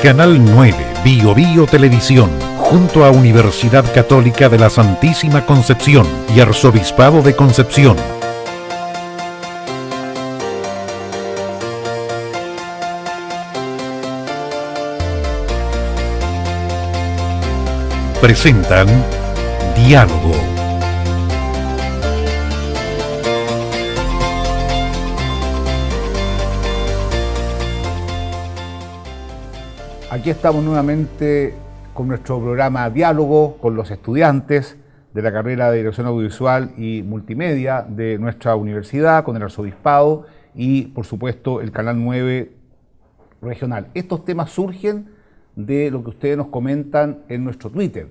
Canal 9, Bio Bio Televisión, junto a Universidad Católica de la Santísima Concepción y Arzobispado de Concepción. Presentan Diálogo. Aquí estamos nuevamente con nuestro programa Diálogo con los estudiantes de la carrera de Dirección Audiovisual y Multimedia de nuestra universidad, con el Arzobispado y, por supuesto, el Canal 9 regional. Estos temas surgen de lo que ustedes nos comentan en nuestro Twitter,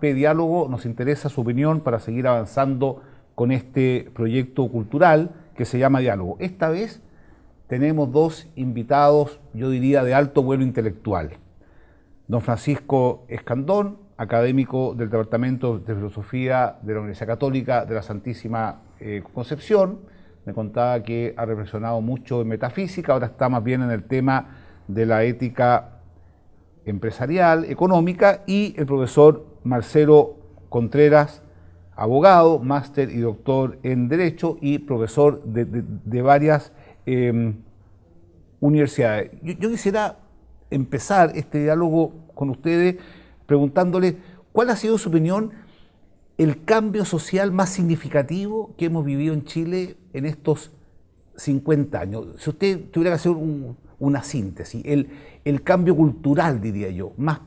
@pdiálogo. Nos interesa su opinión para seguir avanzando con este proyecto cultural que se llama Diálogo. Esta vez tenemos dos invitados, yo diría, de alto vuelo intelectual. Don Francisco Escandón, académico del Departamento de Filosofía de la Universidad Católica de la Santísima Concepción. Me contaba que ha reflexionado mucho en metafísica, ahora está más bien en el tema de la ética empresarial, económica, y el profesor Marcelo Contreras, abogado, máster y doctor en Derecho y profesor de varias universidades. Yo quisiera empezar este diálogo con ustedes preguntándole cuál ha sido su opinión, el cambio social más significativo que hemos vivido en Chile en estos 50 años. Si usted tuviera que hacer una síntesis, el cambio cultural, diría yo, más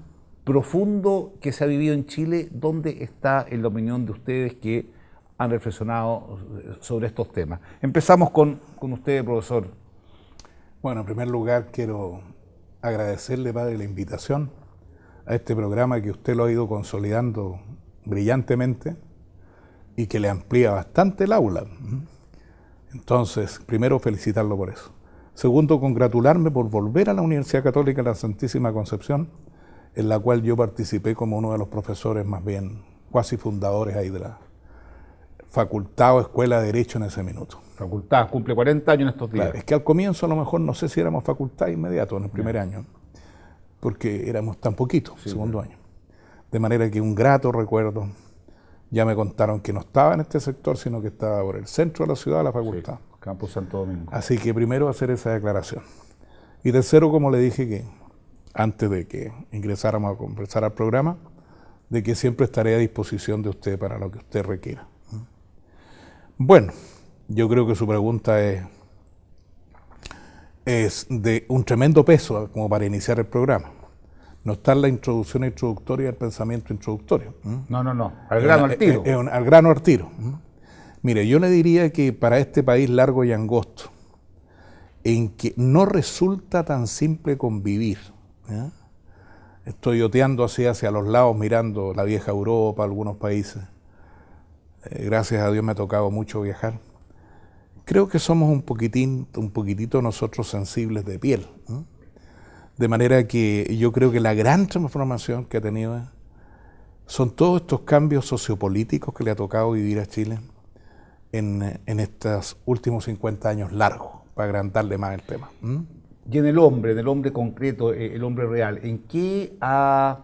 profundo que se ha vivido en Chile, ¿dónde está en la opinión de ustedes que han reflexionado sobre estos temas? Empezamos con usted, profesor. Bueno, en primer lugar quiero agradecerle, padre, la invitación a este programa que usted lo ha ido consolidando brillantemente y que le amplía bastante el aula. Entonces, primero felicitarlo por eso. Segundo, congratularme por volver a la Universidad Católica de la Santísima Concepción, en la cual yo participé como uno de los profesores más bien cuasi fundadores ahí de la facultad o escuela de Derecho en ese minuto. Facultad, cumple 40 años en estos días. Claro, es que al comienzo a lo mejor no sé si éramos facultad inmediato en el primer año, porque éramos tan poquitos, sí, segundo año. De manera que un grato recuerdo, ya me contaron que no estaba en este sector, sino que estaba por el centro de la ciudad, la facultad. Sí, Campus Santo Domingo. Así que primero hacer esa declaración. Y tercero, como le dije, que antes de que ingresáramos a conversar al programa, de que siempre estaré a disposición de usted para lo que usted requiera. Bueno, yo creo que su pregunta es de un tremendo peso como para iniciar el programa. No está en la introducción introductoria del pensamiento introductorio. No, al grano al tiro. Al grano al tiro. Mire, yo le diría que para este país largo y angosto, en que no resulta tan simple convivir, ¿ya? Estoy oteando así hacia los lados, mirando la vieja Europa, algunos países. Gracias a Dios me ha tocado mucho viajar. Creo que somos un poquitito nosotros sensibles de piel. De manera que yo creo que la gran transformación que ha tenido son todos estos cambios sociopolíticos que le ha tocado vivir a Chile en estos últimos 50 años largos, para agrandarle más el tema. Y en el hombre concreto, el hombre real, ¿en qué ha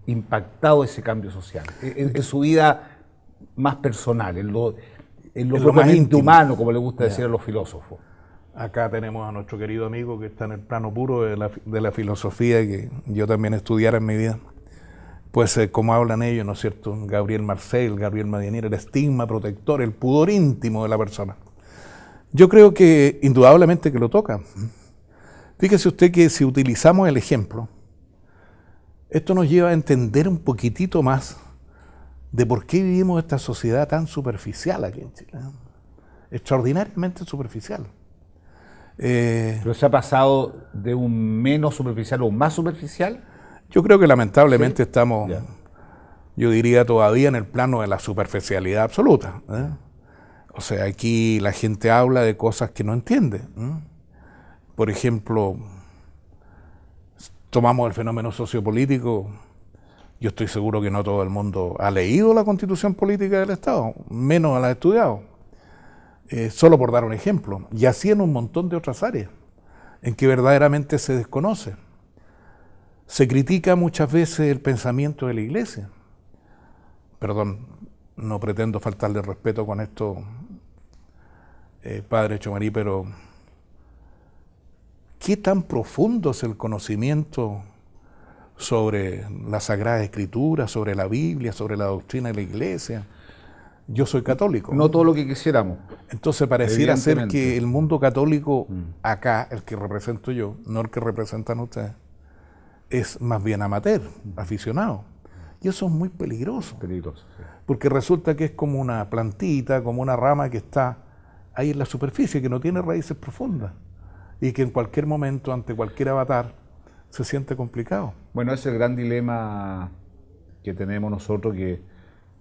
impactado ese cambio social? En su vida más personal, en lo propiamente humano, como le gusta decir a los filósofos. Acá tenemos a nuestro querido amigo que está en el plano puro de la filosofía, que yo también estudiara en mi vida. Pues como hablan ellos, ¿no es cierto? Gabriel Marcel, Gabriel Madianier, el estigma protector, el pudor íntimo de la persona. Yo creo que indudablemente que lo toca. Fíjese usted que si utilizamos el ejemplo, esto nos lleva a entender un poquitito más de por qué vivimos esta sociedad tan superficial aquí en Chile. Extraordinariamente superficial. ¿Pero se ha pasado de un menos superficial a un más superficial? Yo creo que lamentablemente estamos, yo diría, todavía en el plano de la superficialidad absoluta. O sea, aquí la gente habla de cosas que no entiende. Por ejemplo, tomamos el fenómeno sociopolítico. Yo estoy seguro que no todo el mundo ha leído la Constitución Política del Estado, menos la ha estudiado. Solo por dar un ejemplo. Y así en un montón de otras áreas, en que verdaderamente se desconoce. Se critica muchas veces el pensamiento de la Iglesia. Perdón, no pretendo faltarle respeto con esto, Padre Chomarí, pero ¿qué tan profundo es el conocimiento sobre la Sagrada Escritura, sobre la Biblia, sobre la doctrina de la Iglesia? Yo soy católico. No todo lo que quisiéramos. Entonces pareciera ser que el mundo católico, acá, el que represento yo, no el que representan ustedes, es más bien amateur, aficionado. Y eso es muy peligroso. Peligroso, sí. Porque resulta que es como una plantita, como una rama que está ahí en la superficie, que no tiene raíces profundas. Y que en cualquier momento, ante cualquier avatar, se siente complicado. Bueno, ese es el gran dilema que tenemos nosotros, que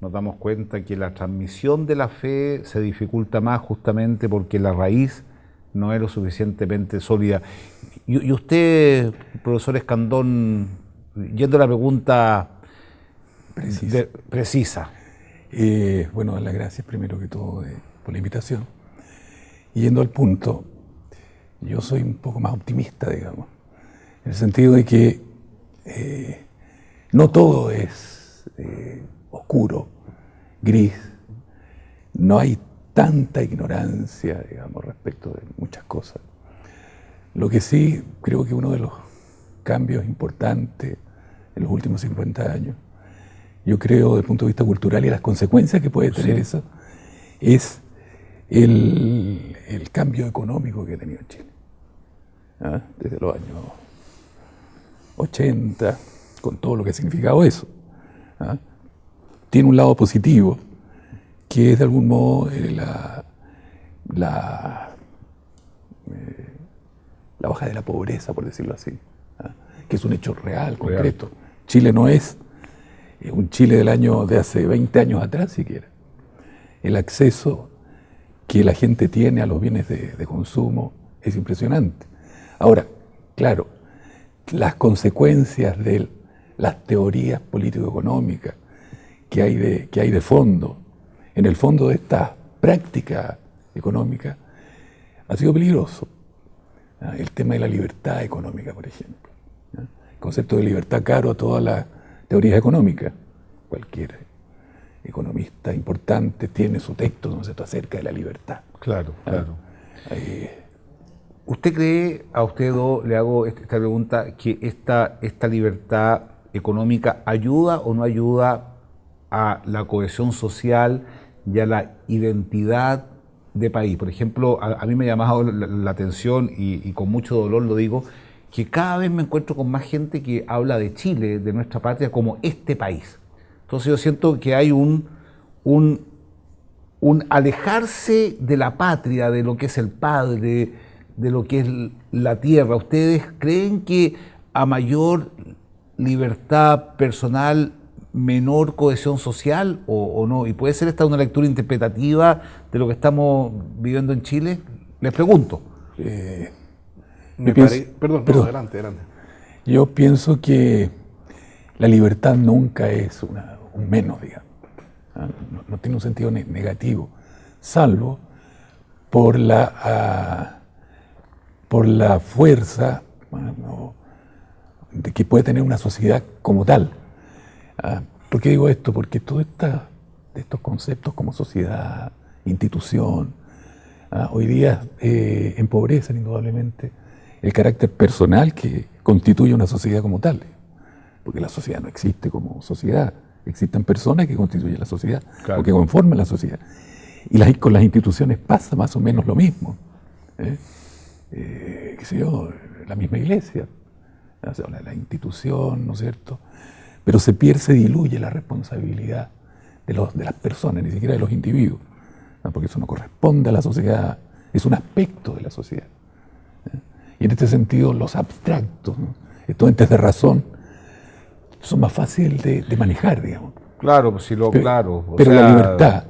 nos damos cuenta que la transmisión de la fe se dificulta más justamente porque la raíz no es lo suficientemente sólida. Y usted, profesor Escandón, yendo a la pregunta precisa. Bueno, dar las gracias primero que todo por la invitación. Yendo al punto, yo soy un poco más optimista, digamos, en el sentido de que no todo es oscuro, gris, no hay tanta ignorancia, digamos, respecto de muchas cosas. Lo que sí creo que uno de los cambios importantes en los últimos 50 años, yo creo desde el punto de vista cultural y las consecuencias que puede tener eso, es el cambio económico que ha tenido Chile. ¿Ah? Desde los años 80, con todo lo que ha significado eso. ¿Ah? Tiene un lado positivo, que es de algún modo la baja de la pobreza, por decirlo así, ¿ah? Que es un hecho real, concreto. Chile no es un Chile de hace 20 años atrás siquiera. El acceso que la gente tiene a los bienes de consumo es impresionante. Ahora, claro, las consecuencias de las teorías político-económicas que hay de fondo, en el fondo de esta práctica económica, ha sido peligroso. El tema de la libertad económica, por ejemplo. El concepto de libertad caro a todas las teorías económicas. Cualquier economista importante tiene su texto, ¿no es cierto?, acerca de la libertad. Claro, claro. ¿Usted cree, a usted dos, le hago esta pregunta, que esta libertad económica ayuda o no ayuda a la cohesión social y a la identidad de país? Por ejemplo, a mí me ha llamado la atención, y con mucho dolor lo digo, que cada vez me encuentro con más gente que habla de Chile, de nuestra patria, como este país. Entonces yo siento que hay un alejarse de la patria, de lo que es el padre, de lo que es la tierra. ¿Ustedes creen que a mayor libertad personal, menor cohesión social o no? ¿Y puede ser esta una lectura interpretativa de lo que estamos viviendo en Chile? Les pregunto. Perdón, adelante. Yo pienso que la libertad nunca es un menos, digamos. No tiene un sentido negativo, salvo por la fuerza, bueno, de que puede tener una sociedad como tal. ¿Por qué digo esto? Porque todos estos conceptos como sociedad, institución, hoy día empobrecen indudablemente el carácter personal que constituye una sociedad como tal. Porque la sociedad no existe como sociedad, existen personas que constituyen la sociedad, claro, o que conforman la sociedad. Y con las instituciones pasa más o menos lo mismo. Qué sé yo, la misma iglesia, o sea, la institución, ¿no es cierto? Pero se diluye la responsabilidad de las personas, ni siquiera de los individuos, ¿no? Porque eso no corresponde a la sociedad, es un aspecto de la sociedad. Y en este sentido, los abstractos, ¿no?, estos entes de razón, son más fáciles de manejar, digamos. Claro, pues sí, claro. Pero la libertad.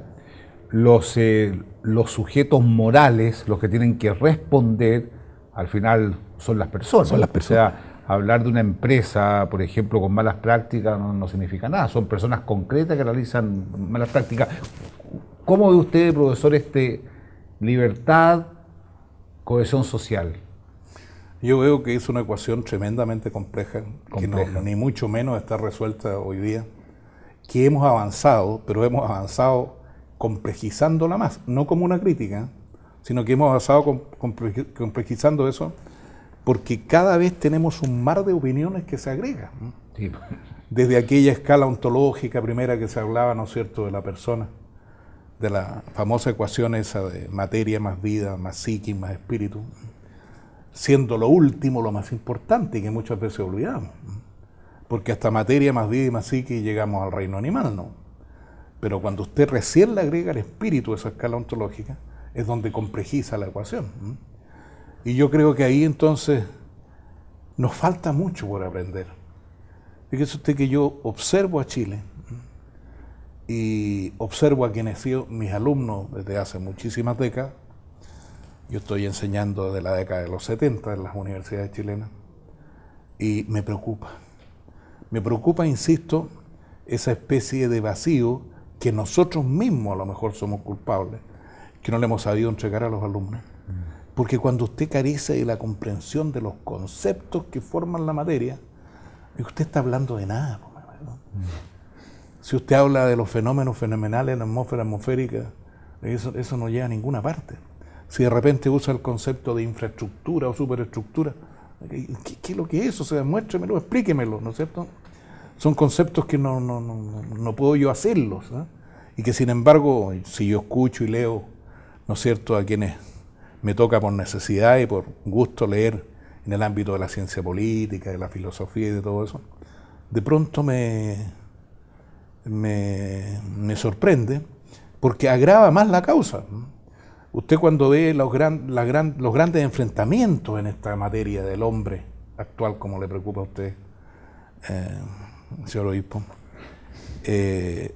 Los sujetos morales, los que tienen que responder, al final son las personas. Son las personas. O sea, hablar de una empresa, por ejemplo, con malas prácticas no significa nada. Son personas concretas que realizan malas prácticas. ¿Cómo ve usted, profesor, libertad, cohesión social? Yo veo que es una ecuación tremendamente compleja, que ni mucho menos está resuelta hoy día, que hemos avanzado, pero hemos avanzado complejizándola más, no como una crítica, sino que hemos avanzado complejizando eso, porque cada vez tenemos un mar de opiniones que se agrega. Sí. Desde aquella escala ontológica primera que se hablaba, ¿no es cierto?, de la persona, de la famosa ecuación esa de materia más vida, más psiquis, más espíritu, siendo lo último lo más importante, que muchas veces olvidamos, porque hasta materia más vida y más psiquis llegamos al reino animal, ¿no? Pero cuando usted recién le agrega el espíritu a esa escala ontológica, es donde complejiza la ecuación. Y yo creo que ahí entonces nos falta mucho por aprender. Fíjese usted que yo observo a Chile y observo a quienes han sido mis alumnos desde hace muchísimas décadas. Yo estoy enseñando desde la década de los 70 en las universidades chilenas y me preocupa. Me preocupa, insisto, esa especie de vacío que nosotros mismos a lo mejor somos culpables, que no le hemos sabido entregar a los alumnos. Porque cuando usted carece de la comprensión de los conceptos que forman la materia, usted está hablando de nada. Si usted habla de los fenómenos fenomenales en la atmósfera atmosférica, eso no llega a ninguna parte. Si de repente usa el concepto de infraestructura o superestructura, ¿qué es lo que es eso? O sea, muéstremelo, explíquemelo, ¿no es cierto? Son conceptos que no puedo yo hacerlos, ¿no? Y que sin embargo, si yo escucho y leo, ¿no es cierto?, a quienes me toca por necesidad y por gusto leer en el ámbito de la ciencia política, de la filosofía y de todo eso, de pronto me sorprende porque agrava más la causa. Usted cuando ve los grandes enfrentamientos en esta materia del hombre actual, como le preocupa a usted, señor obispo,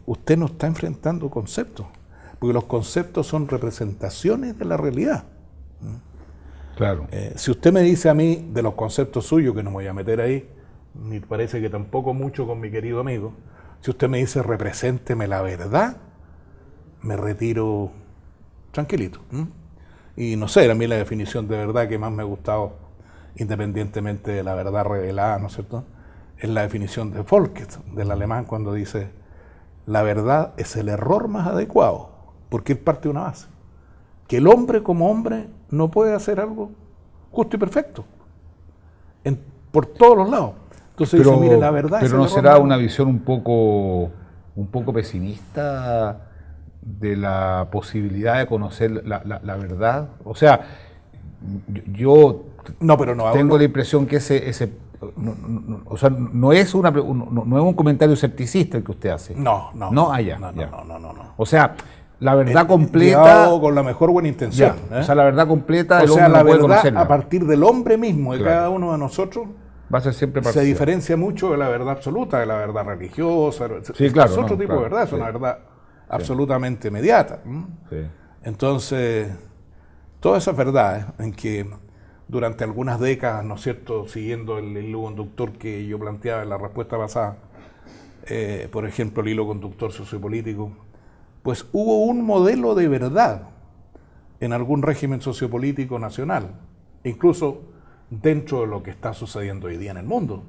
usted no está enfrentando conceptos, porque los conceptos son representaciones de la realidad. Claro. Si usted me dice a mí de los conceptos suyos, que no me voy a meter ahí, ni parece que tampoco mucho con mi querido amigo, si usted me dice represénteme la verdad, me retiro tranquilito. Y no sé, a mí la definición de verdad que más me ha gustado, independientemente de la verdad revelada, ¿no es cierto?, es la definición de Volkert, del alemán, cuando dice la verdad es el error más adecuado, porque él parte de una base, que el hombre como hombre no puede hacer algo justo y perfecto, por todos los lados. Entonces dice, mire, la verdad pero no será una visión un poco pesimista de la posibilidad de conocer la verdad. O sea, yo tengo la impresión que o sea, no es un comentario escepticista el que usted hace. No. O sea, la verdad completa, con la mejor buena intención. O sea, la verdad completa, o sea, la verdad conocerla a partir del hombre mismo, de cada uno de nosotros, va a ser siempre parcial. Se diferencia mucho de la verdad absoluta, de la verdad religiosa. Sí, claro. Es otro tipo de verdad, es una verdad absolutamente inmediata. Sí. Entonces, todas esas verdades en que durante algunas décadas, ¿no es cierto?, siguiendo el hilo conductor que yo planteaba en la respuesta pasada, por ejemplo, el hilo conductor sociopolítico, pues hubo un modelo de verdad en algún régimen sociopolítico nacional, incluso dentro de lo que está sucediendo hoy día en el mundo.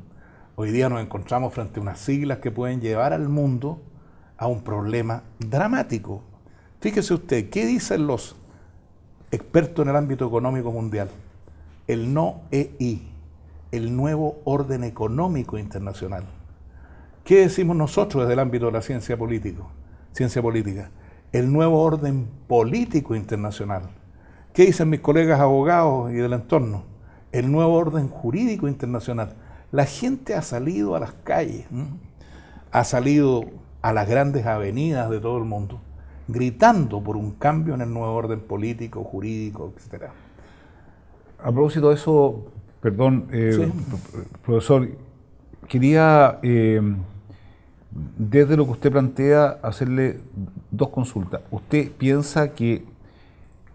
Hoy día nos encontramos frente a unas siglas que pueden llevar al mundo a un problema dramático. Fíjese usted, ¿qué dicen los expertos en el ámbito económico mundial? El NOEI, el nuevo orden económico internacional. ¿Qué decimos nosotros desde el ámbito de la ciencia política? El nuevo orden político internacional. ¿Qué dicen mis colegas abogados y del entorno? El nuevo orden jurídico internacional. La gente ha salido a las calles, ha salido a las grandes avenidas de todo el mundo, gritando por un cambio en el nuevo orden político, jurídico, etc. A propósito de eso, perdón, sí, profesor, quería, desde lo que usted plantea, hacerle dos consultas. ¿Usted piensa que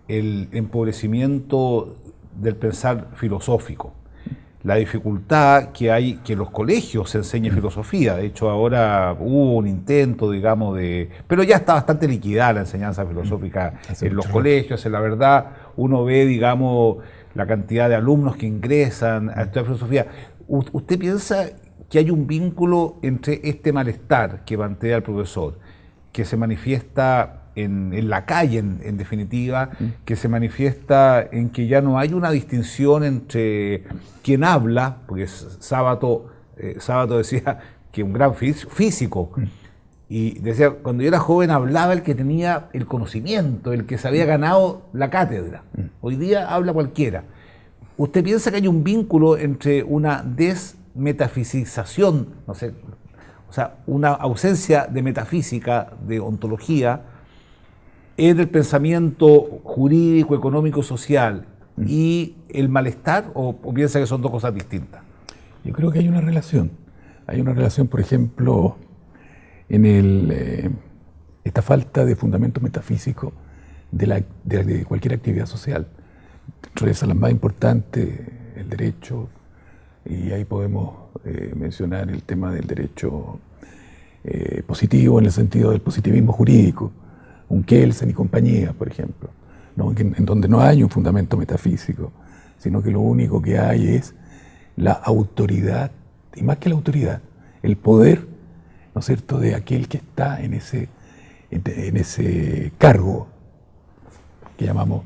el empobrecimiento del pensar filosófico, la dificultad que hay que en los colegios se enseñe filosofía, de hecho ahora hubo un intento, digamos, pero ya está bastante liquidada la enseñanza filosófica en los colegios, en la verdad uno ve, digamos, la cantidad de alumnos que ingresan a estudiar filosofía. ¿Usted piensa que hay un vínculo entre este malestar que plantea el profesor, que se manifiesta en la calle, en definitiva, que se manifiesta en que ya no hay una distinción entre quien habla, porque Sábato decía que un gran físico, y decía, cuando yo era joven hablaba el que tenía el conocimiento, el que se había ganado la cátedra. Hoy día habla cualquiera. ¿Usted piensa que hay un vínculo entre una desmetafisización, no sé, o sea, una ausencia de metafísica, de ontología, en el pensamiento jurídico, económico, social y el malestar, o piensa que son dos cosas distintas? Yo creo que hay una relación. Hay una relación, por ejemplo, en esta falta de fundamento metafísico de cualquier actividad social. Entre esas las más importantes, el derecho, y ahí podemos mencionar el tema del derecho positivo en el sentido del positivismo jurídico, un Kelsen y compañía, por ejemplo, ¿no? En donde no hay un fundamento metafísico, sino que lo único que hay es la autoridad, y más que la autoridad, el poder, ¿no es cierto?, de aquel que está en ese cargo que llamamos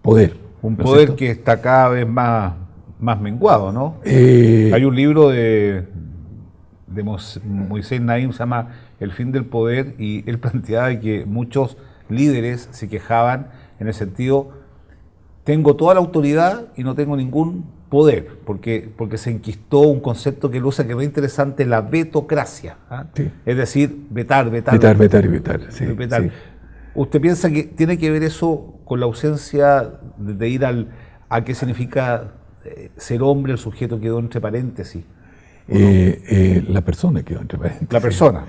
poder. Un ¿no poder cierto? que está cada vez más menguado, ¿no? Hay un libro de Moisés Naim, se llama El fin del poder, y él planteaba que muchos líderes se quejaban en el sentido, tengo toda la autoridad y no tengo ningún poder, porque se enquistó un concepto que él usa que es muy interesante, la vetocracia, ¿ah? Sí. Es decir, vetar. Sí, vetar. Sí. ¿Usted piensa que tiene que ver eso con la ausencia de ir a qué significa ser hombre? El sujeto quedó entre paréntesis. La persona quedó entre paréntesis. La persona.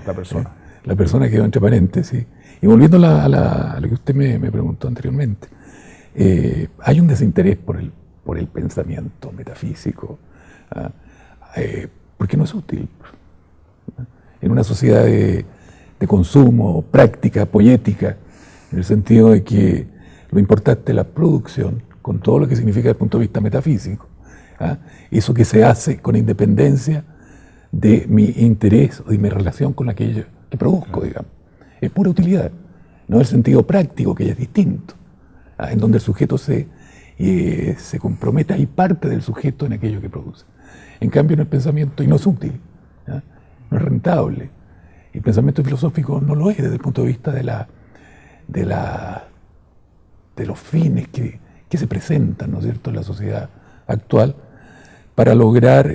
La persona quedó entre paréntesis. Y volviendo a lo que usted me preguntó anteriormente, hay un desinterés por el pensamiento metafísico, porque no es útil. En una sociedad de consumo, práctica, poética, en el sentido de que lo importante es la producción, con todo lo que significa desde el punto de vista metafísico. Eso que se hace con independencia de mi interés o de mi relación con aquello que produzco, digamos. Es pura utilidad, no el sentido práctico, que ya es distinto, en donde el sujeto se compromete, hay parte del sujeto en aquello que produce. En cambio, en el pensamiento, y no es útil, no es rentable. El pensamiento filosófico no lo es desde el punto de vista de los fines que se presentan, ¿no es cierto?, en la sociedad actual para lograr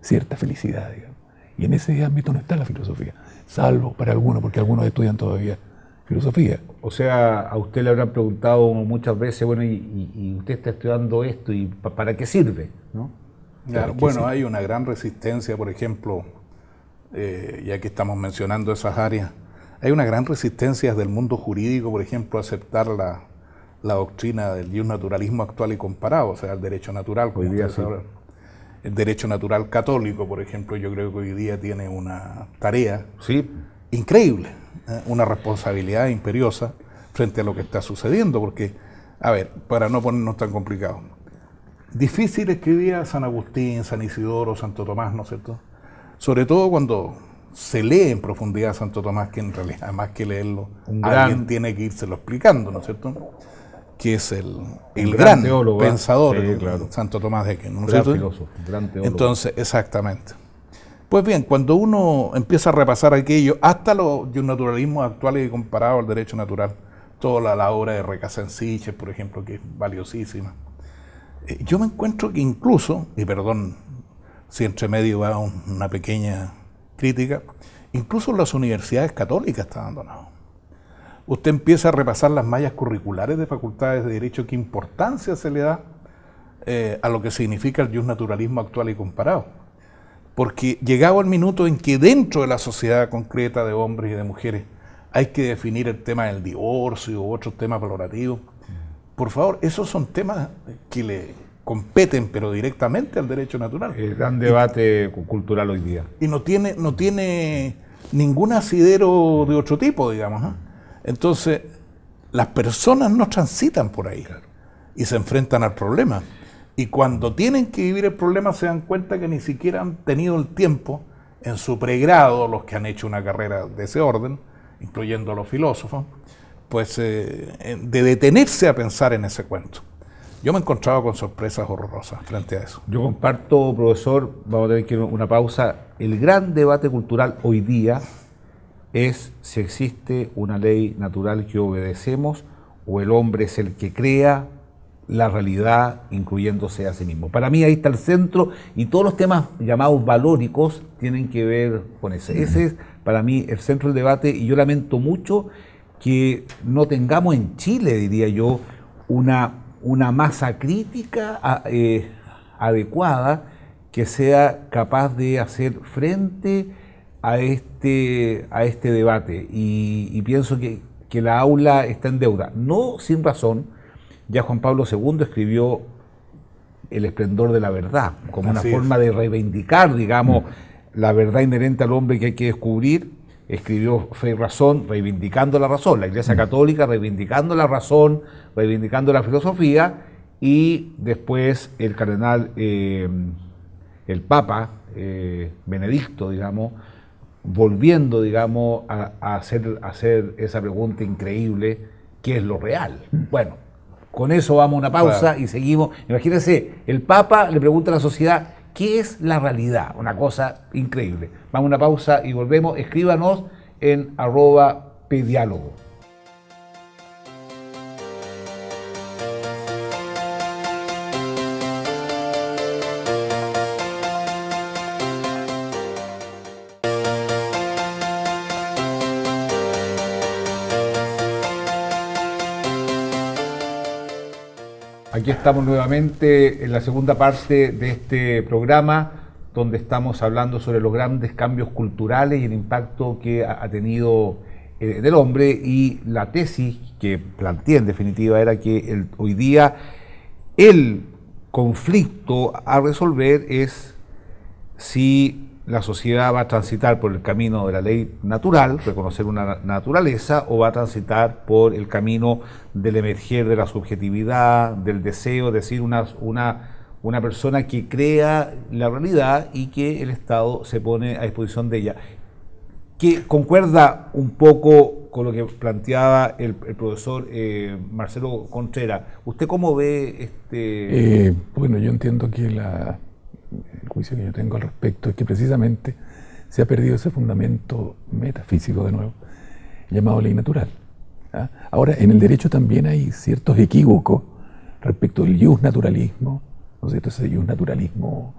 cierta felicidad, digamos. Y en ese ámbito no está la filosofía, salvo para algunos, porque algunos estudian todavía filosofía. O sea, a usted le habrán preguntado muchas veces, bueno, y usted está estudiando esto, ¿y para qué sirve?, ¿no? Claro, bueno, hay una gran resistencia, por ejemplo, ya que estamos mencionando esas áreas, hay una gran resistencia del mundo jurídico, por ejemplo, a aceptar la doctrina del naturalismo actual y comparado, o sea, el derecho natural. Hoy día sí. El derecho natural católico, por ejemplo, yo creo que hoy día tiene una tarea increíble, una responsabilidad imperiosa frente a lo que está sucediendo, porque, a ver, para no ponernos tan complicados, difícil escribía San Agustín, San Isidoro, Santo Tomás, ¿no es cierto? Sobre todo cuando se lee en profundidad a Santo Tomás, que en realidad, más que leerlo, alguien tiene que írselo explicando, ¿no es cierto?, que es el gran teólogo, pensador, sí, claro. Santo Tomás de Aquino, ¿no es gran cierto? Filósofo, gran teólogo. Entonces, exactamente. Pues bien, cuando uno empieza a repasar aquello, hasta los naturalismos actuales y comparados al derecho natural, toda la obra de Recassensiches, por ejemplo, que es valiosísima, yo me encuentro que incluso, y perdón si entre medio va una pequeña crítica, incluso las universidades católicas están abandonadas. Usted empieza a repasar las mallas curriculares de facultades de Derecho, qué importancia se le da a lo que significa el naturalismo actual y comparado. Porque llegado el minuto en que dentro de la sociedad concreta de hombres y de mujeres hay que definir el tema del divorcio u otros temas valorativos, por favor, esos son temas que le competen, pero directamente al derecho natural. El gran debate cultural hoy día. Y no tiene ningún asidero de otro tipo, digamos. Entonces, las personas no transitan por ahí. Claro. y se enfrentan al problema. Y cuando tienen que vivir el problema se dan cuenta que ni siquiera han tenido el tiempo en su pregrado, los que han hecho una carrera de ese orden, incluyendo los filósofos, pues de detenerse a pensar en ese cuento. Yo me he encontrado con sorpresas horrorosas frente a eso. Yo comparto, profesor, vamos a tener que ir a una pausa. El gran debate cultural hoy día es si existe una ley natural que obedecemos o el hombre es el que crea la realidad incluyéndose a sí mismo. Para mí ahí está el centro y todos los temas llamados valóricos tienen que ver con ese. Ese es para mí el centro del debate y yo lamento mucho que no tengamos en Chile, diría yo, una masa crítica adecuada que sea capaz de hacer frente a este debate y pienso que la aula está en deuda, no sin razón. Ya Juan Pablo II escribió El esplendor de la verdad, como una forma de reivindicar, digamos, la verdad inherente al hombre que hay que descubrir. Escribió Fe y Razón, reivindicando la razón, la Iglesia Católica reivindicando la razón, reivindicando la filosofía, y después el cardenal, el Papa Benedicto, digamos, volviendo, digamos, a hacer esa pregunta increíble, ¿qué es lo real? Bueno, con eso vamos a una pausa y seguimos. Imagínense, el Papa le pregunta a la sociedad, ¿qué es la realidad? Una cosa increíble. Vamos a una pausa y volvemos. Escríbanos en @pediálogo. Aquí estamos nuevamente en la segunda parte de este programa, donde estamos hablando sobre los grandes cambios culturales y el impacto que ha tenido del hombre, y la tesis que planteé en definitiva era que hoy día el conflicto a resolver es si la sociedad va a transitar por el camino de la ley natural, reconocer una naturaleza, o va a transitar por el camino del emerger de la subjetividad, del deseo, es decir, una persona que crea la realidad y que el Estado se pone a disposición de ella. Que concuerda un poco con lo que planteaba el profesor Marcelo Contreras. ¿Usted cómo ve este...? Bueno, yo entiendo que el juicio que yo tengo al respecto es que precisamente se ha perdido ese fundamento metafísico, de nuevo, llamado ley natural. ¿Ah? Ahora, en el derecho también hay ciertos equívocos respecto del iusnaturalismo, ¿no es cierto? Ese iusnaturalismo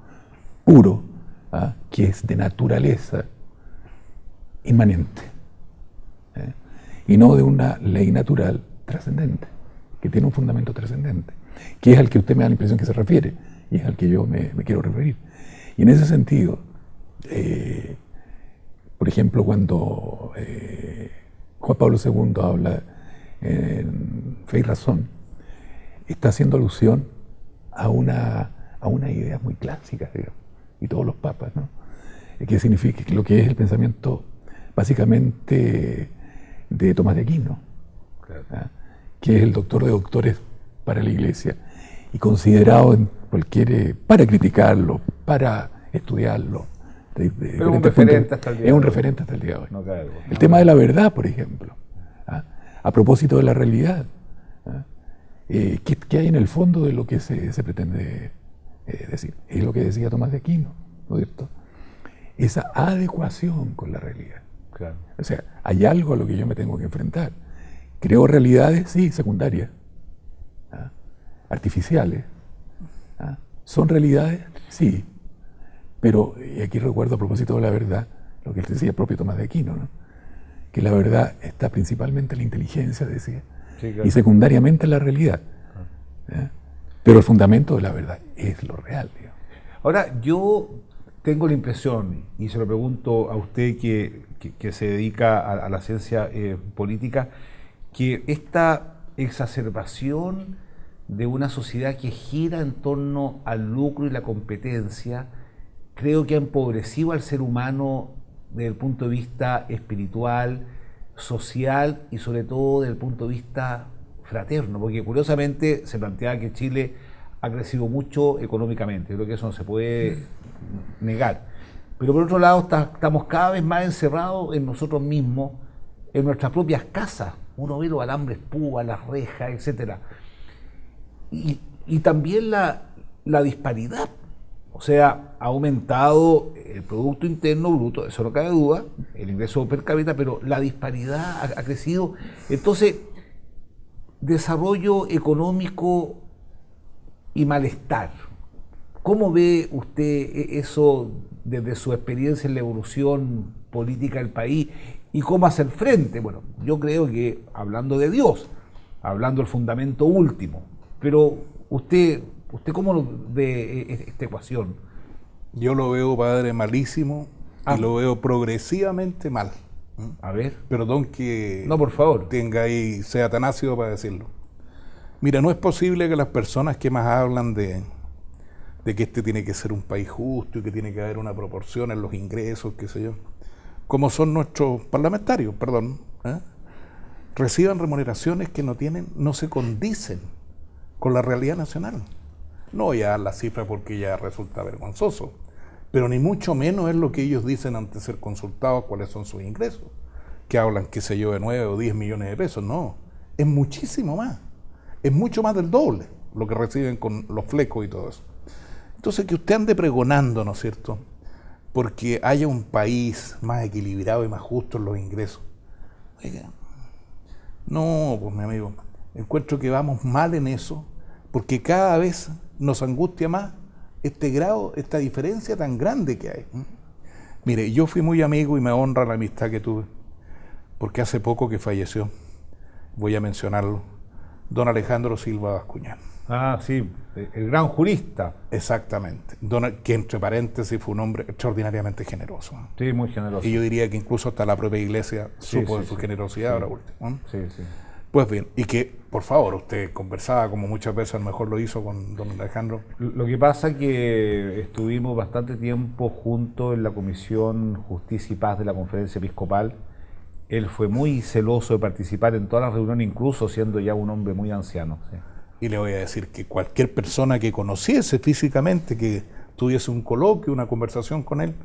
puro, ¿ah? Que es de naturaleza inmanente, y no de una ley natural trascendente, que tiene un fundamento trascendente, que es al que usted me da la impresión que se refiere, y es al que yo me quiero referir. Y en ese sentido, por ejemplo, cuando Juan Pablo II habla en Fe y Razón, está haciendo alusión a una idea muy clásica, digamos, y todos los papas, ¿no? Que significa lo que es el pensamiento básicamente de Tomás de Aquino, ¿ah? Que es el doctor de doctores para la Iglesia, y considerado en cualquier, para criticarlo, para estudiarlo. Pero un referente hasta el día de hoy. Es un referente hasta el día de hoy. No cae, el tema de la verdad, por ejemplo, ¿ah? A propósito de la realidad, ¿ah? ¿Qué hay en el fondo de lo que se pretende decir? Es lo que decía Tomás de Aquino, ¿no es cierto? Esa adecuación con la realidad. Claro. O sea, hay algo a lo que yo me tengo que enfrentar. Creo realidades, sí, secundarias, ¿ah? Artificiales. ¿Ah? ¿Son realidades? Sí. Pero, y aquí recuerdo a propósito de la verdad, lo que él decía el propio Tomás de Aquino, ¿no? Que la verdad está principalmente en la inteligencia, decía, sí, claro, y secundariamente en la realidad. ¿Ah? Pero el fundamento de la verdad es lo real, digamos. Ahora, yo tengo la impresión, y se lo pregunto a usted que se dedica a la ciencia política, que esta exacerbación de una sociedad que gira en torno al lucro y la competencia, creo que ha empobrecido al ser humano desde el punto de vista espiritual, social y sobre todo desde el punto de vista fraterno, porque curiosamente se planteaba que Chile ha crecido mucho económicamente, creo que eso no se puede negar. Pero por otro lado estamos cada vez más encerrados en nosotros mismos, en nuestras propias casas. Uno ve los alambres púas, las rejas, etcétera. Y también la disparidad. O sea, ha aumentado el Producto Interno Bruto, eso no cabe duda, el ingreso per cápita, pero la disparidad ha crecido. Entonces, desarrollo económico y malestar. ¿Cómo ve usted eso desde su experiencia en la evolución política del país y cómo hacer frente? Bueno, yo creo que hablando de Dios, hablando del fundamento último, pero usted ¿cómo ve esta ecuación? Yo lo veo, padre, malísimo y lo veo progresivamente mal. A ver. Perdón que no, por favor, tenga ahí, sea tan ácido para decirlo. Mira, no es posible que las personas que más hablan de que este tiene que ser un país justo y que tiene que haber una proporción en los ingresos, qué sé yo, como son nuestros parlamentarios, reciban remuneraciones que no se condicen con la realidad nacional. No voy a dar la cifra porque ya resulta vergonzoso, pero ni mucho menos es lo que ellos dicen antes de ser consultados cuáles son sus ingresos, que hablan, qué sé yo, de 9 o 10 millones de pesos. No, es muchísimo más, es mucho más del doble lo que reciben con los flecos y todo eso. Entonces, que usted ande pregonando, ¿no es cierto?, porque haya un país más equilibrado y más justo en los ingresos. Oiga, no, pues mi amigo, encuentro que vamos mal en eso, porque cada vez nos angustia más este grado, esta diferencia tan grande que hay. Mire, yo fui muy amigo y me honra la amistad que tuve, porque hace poco que falleció, voy a mencionarlo, don Alejandro Silva Bascuñán. Ah, sí, el gran jurista. Exactamente, que entre paréntesis fue un hombre extraordinariamente generoso. Sí, muy generoso. Y yo diría que incluso hasta la propia iglesia supo de su generosidad ahora último. Sí, sí. Pues bien, y que, por favor, usted conversaba, como muchas veces a lo mejor lo hizo con don Alejandro. Lo que pasa es que estuvimos bastante tiempo juntos en la Comisión Justicia y Paz de la Conferencia Episcopal. Él fue muy celoso de participar en todas las reuniones, incluso siendo ya un hombre muy anciano. Sí. Y le voy a decir que cualquier persona que conociese físicamente, que tuviese un coloquio, una conversación con él,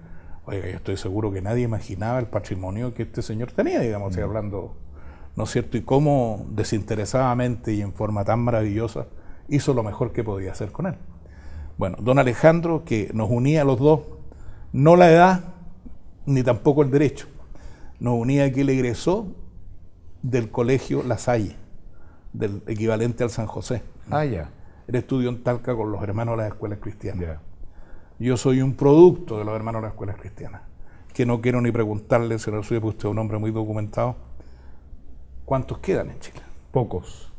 oiga, yo estoy seguro que nadie imaginaba el patrimonio que este señor tenía, digamos, hablando, ¿no es cierto? Y cómo desinteresadamente y en forma tan maravillosa hizo lo mejor que podía hacer con él. Bueno, don Alejandro, que nos unía a los dos, no la edad ni tampoco el derecho, nos unía que él egresó del colegio La Salle, del equivalente al San José. Ah, ya. Él estudió en Talca con los hermanos de las escuelas cristianas. Ya. Yo soy un producto de los hermanos de las escuelas cristianas, que no quiero ni preguntarle, señor suyo, porque usted es un hombre muy documentado. ¿Cuántos quedan en Chile? Pocos.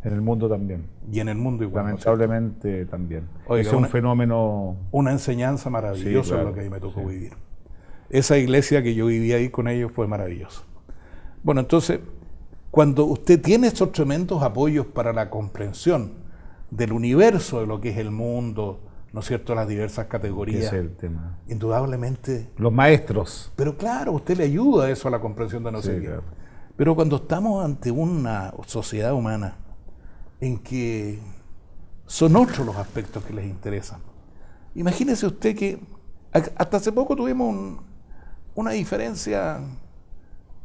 En el mundo también. Y en el mundo igual. Lamentablemente también. Oiga, es un fenómeno... Una enseñanza maravillosa, sí, claro, es lo que ahí me tocó vivir. Esa iglesia que yo viví ahí con ellos fue maravillosa. Bueno, entonces, cuando usted tiene estos tremendos apoyos para la comprensión del universo de lo que es el mundo, ¿no es cierto?, las diversas categorías. Ese es el tema. Indudablemente. Los maestros. Pero claro, usted le ayuda a eso, a la comprensión de no sé qué. Claro. Pero cuando estamos ante una sociedad humana en que son otros los aspectos que les interesan. Imagínese usted que hasta hace poco tuvimos una diferencia,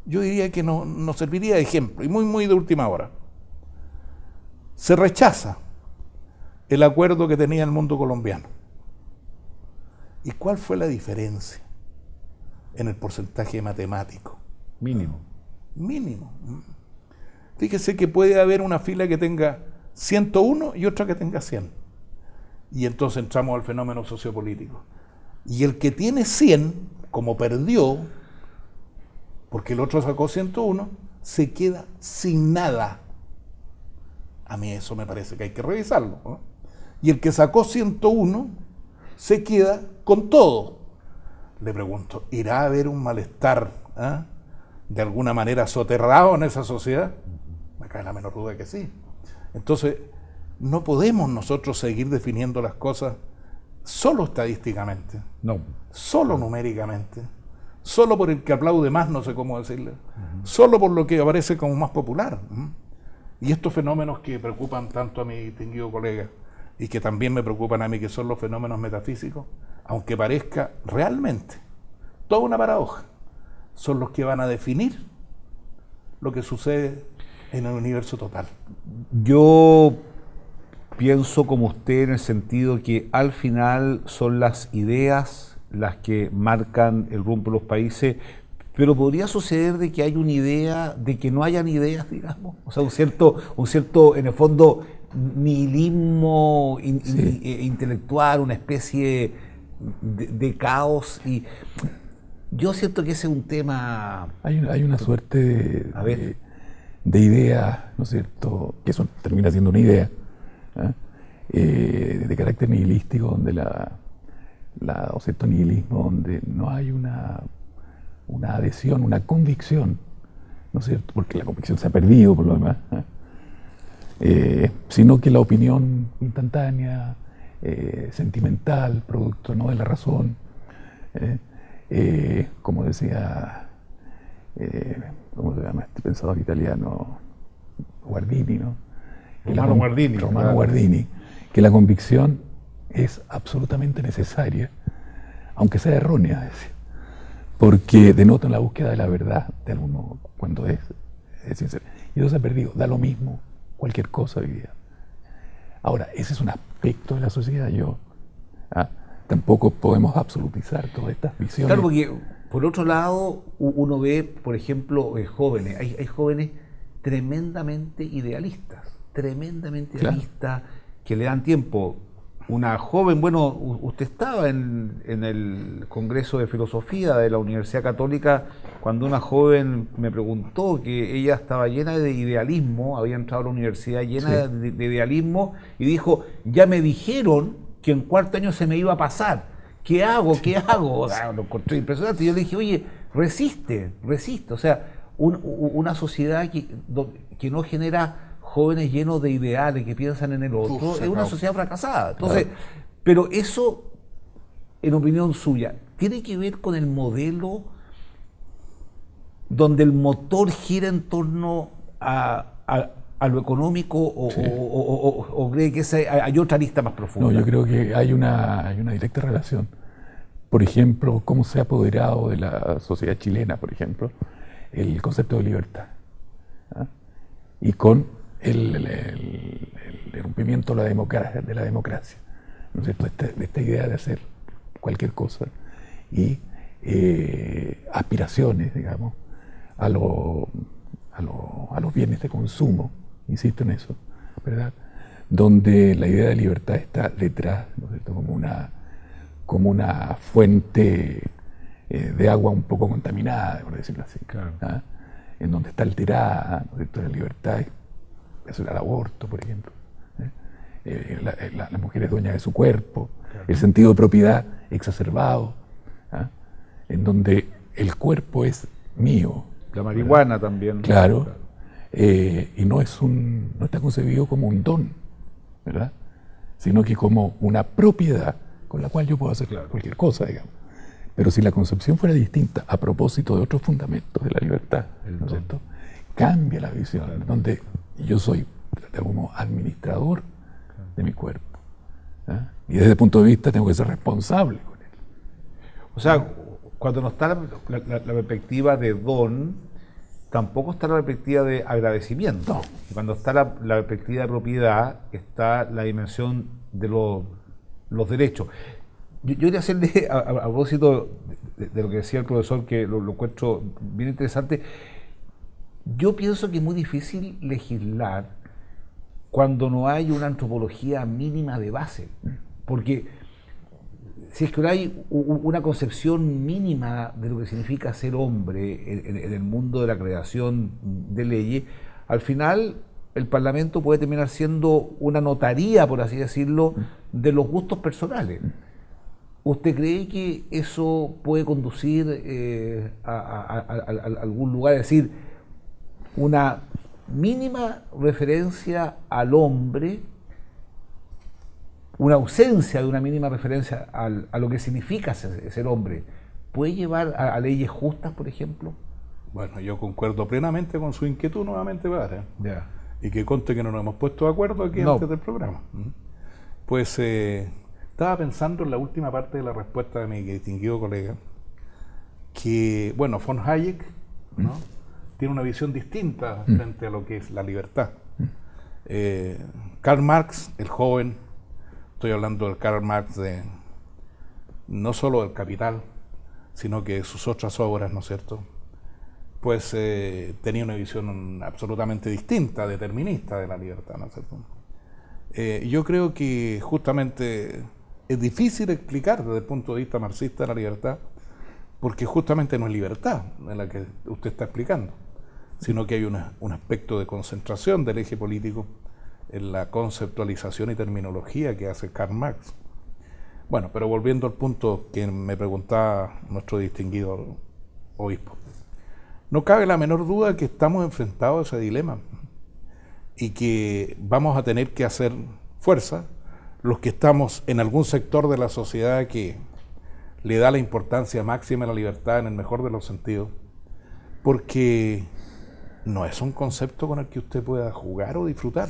yo diría que nos serviría de ejemplo, y muy de última hora. Se rechaza el acuerdo que tenía el mundo colombiano. ¿Y cuál fue la diferencia en el porcentaje matemático? Mínimo. Fíjese que puede haber una fila que tenga 101 y otra que tenga 100. Y entonces entramos al fenómeno sociopolítico. Y el que tiene 100, como perdió, porque el otro sacó 101, se queda sin nada. A mí eso me parece que hay que revisarlo, ¿no? Y el que sacó 101 se queda con todo. Le pregunto, ¿irá a haber un malestar de alguna manera soterrado en esa sociedad? Me cae la menor duda que sí. Entonces, no podemos nosotros seguir definiendo las cosas solo estadísticamente, solo numéricamente, solo por el que aplaude más, no sé cómo decirle, solo por lo que aparece como más popular. Y estos fenómenos que preocupan tanto a mi distinguido colega y que también me preocupan a mí, que son los fenómenos metafísicos, aunque parezca realmente toda una paradoja, son los que van a definir lo que sucede en el universo total. Yo pienso como usted en el sentido que al final son las ideas las que marcan el rumbo de los países, pero podría suceder de que hay una idea, de que no hayan ideas, digamos, o sea, un cierto, en el fondo, nihilismo intelectual, una especie de caos, y yo siento que ese es un tema... Hay una suerte de idea, ¿no es cierto?, que eso termina siendo una idea, de carácter nihilístico, donde o cierto nihilismo, donde no hay una adhesión, una convicción, ¿no es cierto?, porque la convicción se ha perdido por lo demás, sino que la opinión instantánea, sentimental, producto no de la razón, como decía, ¿cómo se llama este pensador italiano? Guardini, ¿no? Romano Guardini, que la convicción es absolutamente necesaria, aunque sea errónea, decía, porque denota la búsqueda de la verdad de alguno cuando es sincero. Y eso se ha perdido, da lo mismo cualquier cosa hoy día. Ahora, ese es un aspecto de la sociedad. Tampoco podemos absolutizar todas estas visiones. Claro, porque por otro lado uno ve, por ejemplo, jóvenes, hay jóvenes tremendamente idealistas, que le dan tiempo. Una joven, bueno, usted estaba en el Congreso de Filosofía de la Universidad Católica cuando una joven me preguntó que ella estaba llena de idealismo, había entrado a la universidad llena de idealismo y dijo, ya me dijeron que en cuarto año se me iba a pasar, ¿qué hago? O sea, lo encontré impresionante. Y yo le dije, oye, resiste, o sea, una sociedad que no genera jóvenes llenos de ideales que piensan en el otro, es una sociedad fracasada. Entonces, pero eso, en opinión suya, ¿tiene que ver con el modelo donde el motor gira en torno a lo económico o cree que hay otra lista más profunda? No, yo creo que hay una directa relación. Por ejemplo, cómo se ha apoderado de la sociedad chilena, por ejemplo, el concepto de libertad. Y con el rompimiento de la democracia, ¿no es cierto? Esta idea de hacer cualquier cosa y aspiraciones, digamos, a los bienes de consumo, insisto en eso, ¿verdad? Donde la idea de libertad está detrás, ¿no es cierto?, como una fuente de agua un poco contaminada, por decirlo así, claro. En donde está alterada, ¿no es cierto?, la libertad es el aborto, por ejemplo. La mujer es dueña de su cuerpo, claro. El sentido de propiedad exacerbado, en donde el cuerpo es mío. La marihuana, ¿verdad?, también. Claro. Y no está concebido como un don, ¿verdad?, sino que como una propiedad con la cual yo puedo hacer cualquier cosa, digamos. Pero si la concepción fuera distinta a propósito de otros fundamentos de la libertad, ¿no es cierto?, cambia la visión, donde yo soy, de algún modo, administrador de mi cuerpo. Y desde el punto de vista tengo que ser responsable con él. O sea, cuando no está la perspectiva de don, tampoco está la perspectiva de agradecimiento. No. Y cuando está la perspectiva de propiedad, está la dimensión de los derechos. Yo quería hacerle, a propósito de lo que decía el profesor, que lo encuentro bien interesante. Yo pienso que es muy difícil legislar cuando no hay una antropología mínima de base, porque si es que no hay una concepción mínima de lo que significa ser hombre en el mundo de la creación de leyes, al final el Parlamento puede terminar siendo una notaría, por así decirlo, de los gustos personales. ¿Usted cree que eso puede conducir a algún lugar? Es decir, una mínima referencia al hombre, una ausencia de una mínima referencia a lo que significa ser hombre, ¿puede llevar a leyes justas, por ejemplo? Bueno, yo concuerdo plenamente con su inquietud nuevamente, padre. Yeah. Y que conste que no nos hemos puesto de acuerdo aquí antes del programa. Pues estaba pensando en la última parte de la respuesta de mi distinguido colega, que, bueno, von Hayek, ¿no?, tiene una visión distinta frente a lo que es la libertad. Karl Marx, el joven, estoy hablando del Karl Marx de no solo del Capital, sino que de sus otras obras, ¿no es cierto?, pues tenía una visión absolutamente distinta, determinista de la libertad, ¿no es cierto? Yo creo que justamente es difícil explicar desde el punto de vista marxista la libertad, porque justamente no es libertad en la que usted está explicando, sino que hay un aspecto de concentración del eje político en la conceptualización y terminología que hace Karl Marx. Bueno, pero volviendo al punto que me preguntaba nuestro distinguido obispo, no cabe la menor duda que estamos enfrentados a ese dilema y que vamos a tener que hacer fuerza los que estamos en algún sector de la sociedad que le da la importancia máxima a la libertad en el mejor de los sentidos, porque no es un concepto con el que usted pueda jugar o disfrutar,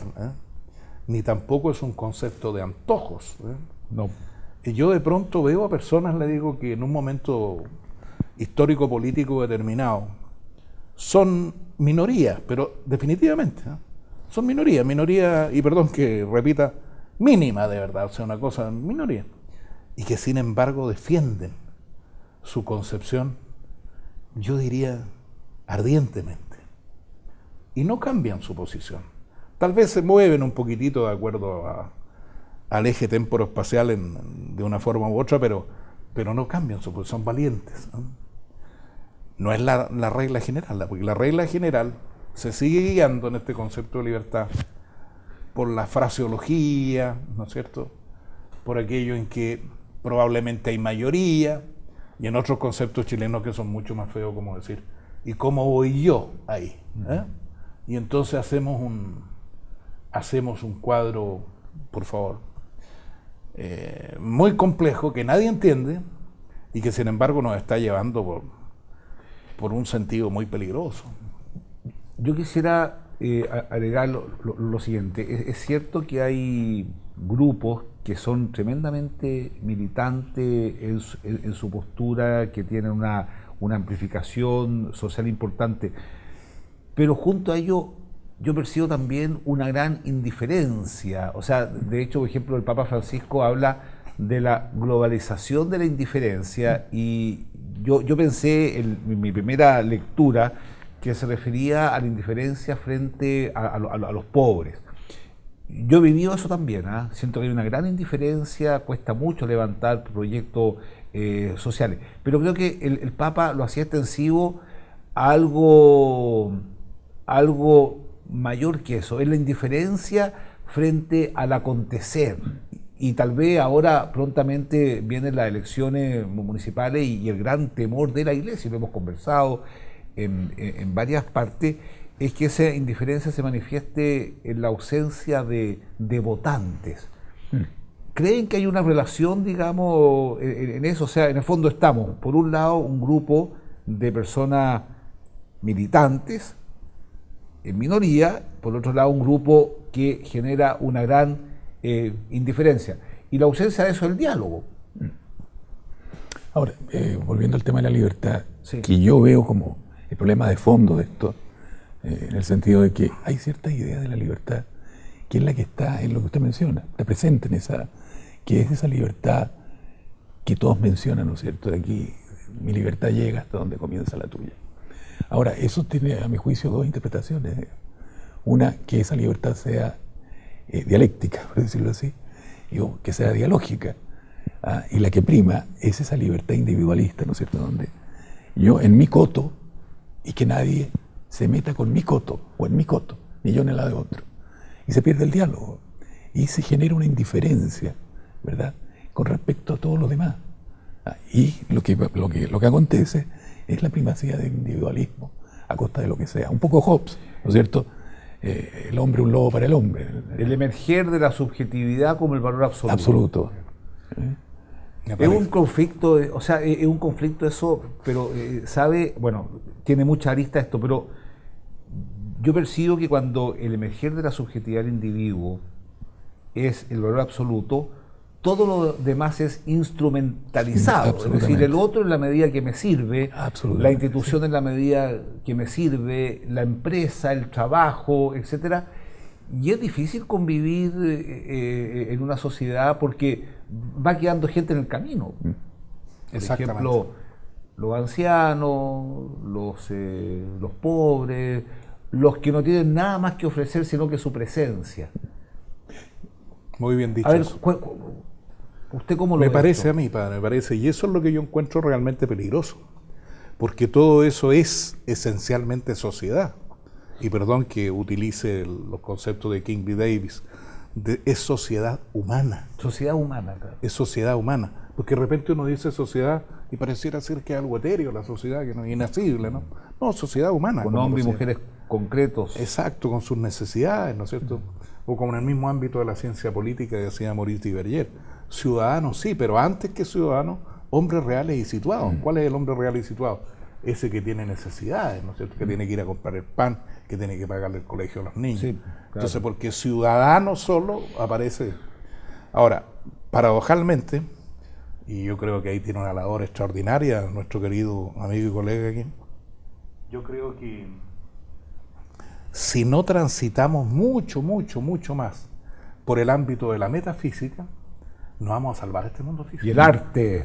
ni tampoco es un concepto de antojos. No. Y yo de pronto veo a personas, le digo, que en un momento histórico-político determinado son minorías, pero definitivamente son minoría, y perdón que repita, mínima de verdad, o sea, una cosa minoría, y que sin embargo defienden su concepción, yo diría, ardientemente, y no cambian su posición. Tal vez se mueven un poquitito de acuerdo al eje temporoespacial de una forma u otra, pero no cambian su posición, son valientes. No es la regla general, porque la regla general se sigue guiando en este concepto de libertad por la fraseología, ¿no es cierto?, por aquello en que probablemente hay mayoría, y en otros conceptos chilenos que son mucho más feos, como decir, ¿y cómo voy yo ahí? Y entonces hacemos un cuadro, por favor, muy complejo, que nadie entiende, y que sin embargo nos está llevando por un sentido muy peligroso. Yo quisiera agregar lo siguiente. Es cierto que hay grupos que son tremendamente militantes en su postura, que tienen una amplificación social importante, pero junto a ello yo percibo también una gran indiferencia. O sea, de hecho, por ejemplo, el Papa Francisco habla de la globalización de la indiferencia, y yo pensé en mi primera lectura que se refería a la indiferencia frente a los pobres. Yo he vivido eso también, siento que hay una gran indiferencia, cuesta mucho levantar proyectos sociales, pero creo que el Papa lo hacía extensivo a algo mayor que eso, es la indiferencia frente al acontecer. Y tal vez ahora prontamente vienen las elecciones municipales y el gran temor de la Iglesia, y lo hemos conversado en varias partes, es que esa indiferencia se manifieste en la ausencia de votantes. ¿Creen que hay una relación, digamos, en eso? O sea, en el fondo estamos, por un lado, un grupo de personas militantes, en minoría, por otro lado, un grupo que genera una gran indiferencia. Y la ausencia de eso es el diálogo. Ahora, volviendo al tema de la libertad, sí, que yo veo como el problema de fondo de esto, en el sentido de que hay cierta idea de la libertad que es la que está en lo que usted menciona, está presente en esa, que es esa libertad que todos mencionan, ¿no es cierto? De aquí, mi libertad llega hasta donde comienza la tuya. Ahora, eso tiene, a mi juicio, dos interpretaciones. Una, que esa libertad sea dialéctica, por decirlo así, digo, que sea dialógica, y la que prima es esa libertad individualista, ¿no es cierto? Donde yo en mi coto, y que nadie se meta con mi coto, o en mi coto, ni yo en el lado de otro. Y se pierde el diálogo, y se genera una indiferencia, ¿verdad?, con respecto a todo lo demás. Y lo que acontece es la primacía del individualismo a costa de lo que sea. Un poco Hobbes, ¿no es cierto? El hombre un lobo para el hombre. El emerger de la subjetividad como el valor absoluto. Absoluto. Es un conflicto, o sea, es un conflicto eso, pero sabe, bueno, tiene mucha arista esto, pero yo percibo que cuando el emerger de la subjetividad del individuo es el valor absoluto, todo lo demás es instrumentalizado. Es decir, el otro en la medida que me sirve, la institución en la medida que me sirve, la empresa, el trabajo, etcétera. Y es difícil convivir en una sociedad porque va quedando gente en el camino. Por ejemplo, los ancianos, los pobres, los que no tienen nada más que ofrecer sino que su presencia. Muy bien dicho. A ver, ¿usted cómo lo ve? Me parece a mí, padre, me parece. Y eso es lo que yo encuentro realmente peligroso. Porque todo eso es esencialmente sociedad. Y perdón que utilice los conceptos de King B. Davis. Es sociedad humana. Sociedad humana, claro. Es sociedad humana. Porque de repente uno dice sociedad y pareciera ser que es algo etéreo, la sociedad, que no es inacible, ¿no? No, sociedad humana. Con hombres y mujeres concretos. Exacto, con sus necesidades, ¿no es cierto? O como en el mismo ámbito de la ciencia política que decía Maurice Duverger. Ciudadanos, sí, pero antes que ciudadanos, hombres reales y situados. ¿Cuál es el hombre real y situado? Ese que tiene necesidades, ¿no es cierto? Que tiene que ir a comprar el pan, que tiene que pagarle el colegio a los niños. Sí, claro. Entonces, porque ciudadano solo aparece. Ahora, paradojalmente, y yo creo que ahí tiene una labor extraordinaria nuestro querido amigo y colega aquí, yo creo que si no transitamos mucho más por el ámbito de la metafísica, no vamos a salvar este mundo físico. Y el arte,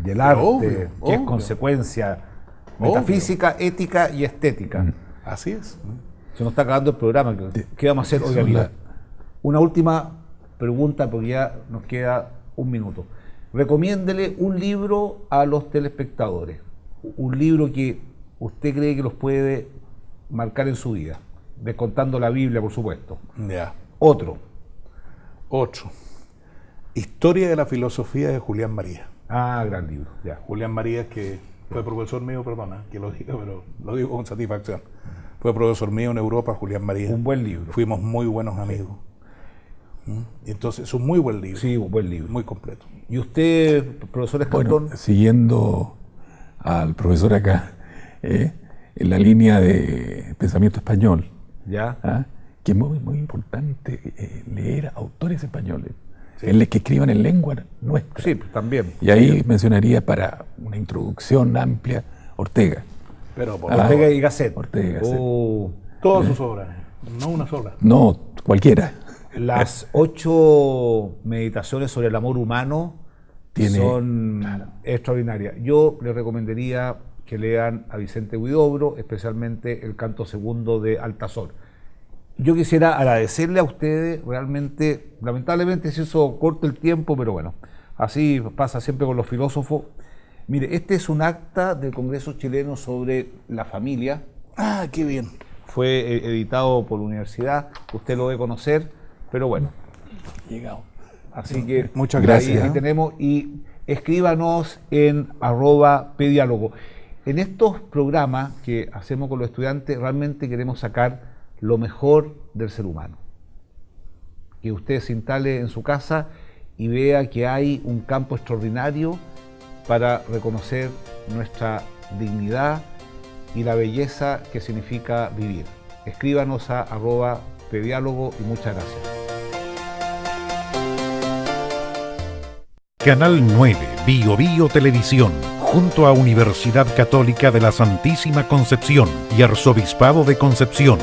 que es consecuencia metafísica, ética y estética. Así es. Se nos está acabando el programa. ¿Qué vamos a hacer hoy, amigo? Una última pregunta, porque ya nos queda un minuto. Recomiéndele un libro a los telespectadores. Un libro que usted cree que los puede marcar en su vida. Descontando la Biblia, por supuesto. Ya. Otro. Historia de la filosofía de Julián María. Ah, gran libro. Ya. Julián María, que fue profesor mío, perdona que lo diga, pero lo digo con satisfacción. Fue profesor mío en Europa, Julián María. Un buen libro. Fuimos muy buenos amigos. Entonces, es un muy buen libro. Sí, un buen libro. Muy completo. ¿Y usted, profesor Escandón? Bueno, siguiendo al profesor acá, en la línea de pensamiento español, que es muy importante leer autores españoles, que escriban en lengua nuestra. Sí, también. Y ahí mencionaría para una introducción amplia Ortega. Pero Ortega y Gasset. Ortega y Gasset. Todas sus obras, no una sola. No, cualquiera. Las 8 meditaciones sobre el amor humano son extraordinarias. Yo les recomendaría que lean a Vicente Huidobro, especialmente el canto segundo de Altazor. Yo quisiera agradecerle a ustedes, realmente, lamentablemente se hizo corto el tiempo, pero bueno, así pasa siempre con los filósofos. Mire, este es un acta del Congreso Chileno sobre la familia. Ah, qué bien. Fue editado por la universidad, usted lo debe conocer, pero bueno. Llegado. Así que muchas gracias. Ahí tenemos, y escríbanos en @pediálogo. En estos programas que hacemos con los estudiantes, realmente queremos sacar lo mejor del ser humano. Que usted se instale en su casa y vea que hay un campo extraordinario para reconocer nuestra dignidad y la belleza que significa vivir. Escríbanos a @pediálogo y muchas gracias. Canal 9 Bio Bio Televisión, junto a Universidad Católica de la Santísima Concepción y Arzobispado de Concepción.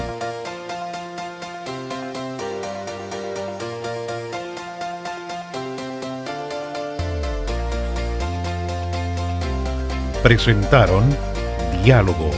Presentaron Diálogo.